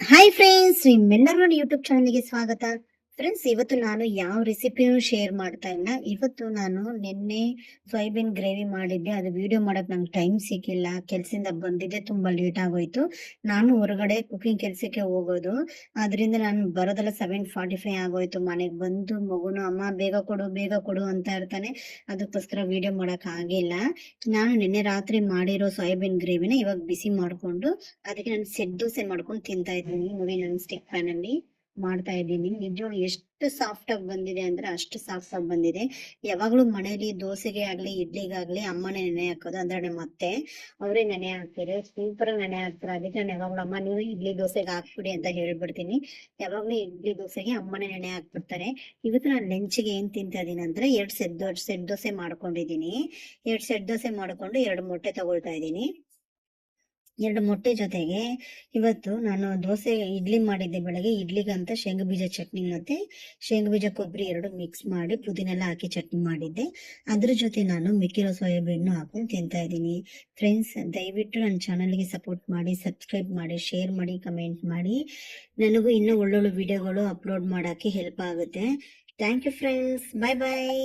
Hi friends, ನಿಮ್ಮೆಲ್ಲರೂ ನನ್ನ YouTube ಚಾನಲ್ಗೆ ಸ್ವಾಗತ. ಫ್ರೆಂಡ್ಸ್, ಇವತ್ತು ನಾನು ಯಾವ ರೆಸಿಪಿನೂ ಶೇರ್ ಮಾಡ್ತಾ ಇಲ್ಲ. ಇವತ್ತು ನಾನು ನಿನ್ನೆ ಸೋಯಾಬೀನ್ ಗ್ರೇವಿ ಮಾಡಿದ್ದೆ. ಅದು ವಿಡಿಯೋ ಮಾಡಕ್ ನಂಗೆ ಟೈಮ್ ಸಿಕ್ಕಿಲ್ಲ. ಕೆಲ್ಸದಿಂದ ಬಂದಿದ್ದೆ, ತುಂಬಾ ಲೇಟ್ ಆಗೋಯ್ತು. ನಾನು ಹೊರಗಡೆ ಕುಕಿಂಗ್ ಕೆಲ್ಸಕ್ಕೆ ಹೋಗೋದು, ಅದರಿಂದ ನಾನು ಬರೋದೆಲ್ಲ 7:45 ಆಗೋಯ್ತು. ಮನೆಗೆ ಬಂದು ಮಗುನು ಅಮ್ಮ ಬೇಗ ಕೊಡು ಅಂತ ಇರ್ತಾನೆ. ಅದಕ್ಕೋಸ್ಕರ ವಿಡಿಯೋ ಮಾಡಕ್ ಆಗಿಲ್ಲ. ನಾನು ನಿನ್ನೆ ರಾತ್ರಿ ಮಾಡಿರೋ ಸೋಯಾಬೀನ್ ಗ್ರೇವಿನ ಇವಾಗ ಬಿಸಿ ಮಾಡ್ಕೊಂಡು ಅದಕ್ಕೆ ನಾನು ಸೆಟ್ ದೋಸೆ ಮಾಡ್ಕೊಂಡು ತಿಂತಾ ಇದ್ದೀನಿ. ನೋಡಿ, ನಾನು ಸ್ಟಿಕ್ ಪ್ಯಾನ್ ಅಲ್ಲಿ ಮಾಡ್ತಾ ಇದ್ದೀನಿ. ನಿಜವಾಗ್ಲೂ ಎಷ್ಟು ಸಾಫ್ಟ್ ಆಗಿ ಬಂದಿದೆ ಅಂದ್ರೆ ಅಷ್ಟು ಸಾಫ್ಟ್ ಆಗಿ ಬಂದಿದೆ. ಯಾವಾಗ್ಲೂ ಮನೇಲಿ ದೋಸೆಗೆ ಆಗ್ಲಿ ಇಡ್ಲಿಗಾಗ್ಲಿ ಅಮ್ಮನೇ ನೆನೆ ಹಾಕೋದು, ಅಂದ್ರೆ ನಮ್ಮ ಅತ್ತೆ ಅವರೇ ನೆನೆ ಹಾಕ್ತಾರೆ, ಸೂಪರ್ ನೆನೆ ಹಾಕ್ತಾರೆ. ಅದಕ್ಕೆ ನಾನು ಯಾವಾಗ್ಲೂ ಅಮ್ಮ ನೀವು ಇಡ್ಲಿ ದೋಸೆಗೆ ಹಾಕ್ಬಿಡಿ ಅಂತ ಹೇಳ್ಬಿಡ್ತೀನಿ. ಯಾವಾಗ್ಲೂ ಇಡ್ಲಿ ದೋಸೆಗೆ ಅಮ್ಮನೇ ನೆನೆ ಹಾಕ್ಬಿಡ್ತಾರೆ. ಇವತ್ತು ನಾನು ಲಂಚ್ಗೆ ಏನ್ ತಿಂತಾ ಇದೀನಿ ಅಂದ್ರೆ ಎರಡು ಸೆಟ್ ದೋಸೆ ಮಾಡ್ಕೊಂಡಿದೀನಿ. 2 ಸೆಟ್ ದೋಸೆ ಮಾಡ್ಕೊಂಡು 2 ಮೊಟ್ಟೆ ತಗೊಳ್ತಾ ಇದ್ದೀನಿ. 2 ಮೊಟ್ಟೆ ಜೊತೆಗೆ ಇವತ್ತು ನಾನು ದೋಸೆ ಇಡ್ಲಿ ಮಾಡಿದ್ದೆ ಬೆಳಗ್ಗೆ. ಇಡ್ಲಿಗಂತ ಶೇಂಗಾ ಬೀಜ ಚಟ್ನಿ ಮತ್ತೆ ಶೇಂಗಾ ಬೀಜ ಕೊಬ್ಬರಿ 2 ಮಿಕ್ಸ್ ಮಾಡಿ ಪುದೀನ ಎಲ್ಲ ಹಾಕಿ ಚಟ್ನಿ ಮಾಡಿದ್ದೆ. ಅದ್ರ ಜೊತೆ ನಾನು ಮಿಕ್ಕಿರೋ ಸೋಯಾಬೀನ್ ಹಾಕೊಂಡು ತಿಂತಾ ಇದ್ದೀನಿ. ಫ್ರೆಂಡ್ಸ್, ದಯವಿಟ್ಟು ನನ್ನ ಚಾನಲ್ಗೆ ಸಪೋರ್ಟ್ ಮಾಡಿ, ಸಬ್ಸ್ಕ್ರೈಬ್ ಮಾಡಿ, ಶೇರ್ ಮಾಡಿ, ಕಮೆಂಟ್ ಮಾಡಿ. ನನಗೂ ಇನ್ನೂ ಒಳ್ಳೊಳ್ಳೆ ವಿಡಿಯೋಗಳು ಅಪ್ಲೋಡ್ ಮಾಡೋಕ್ಕೆ ಹೆಲ್ಪ್ ಆಗುತ್ತೆ. Thank you friends, bye bye.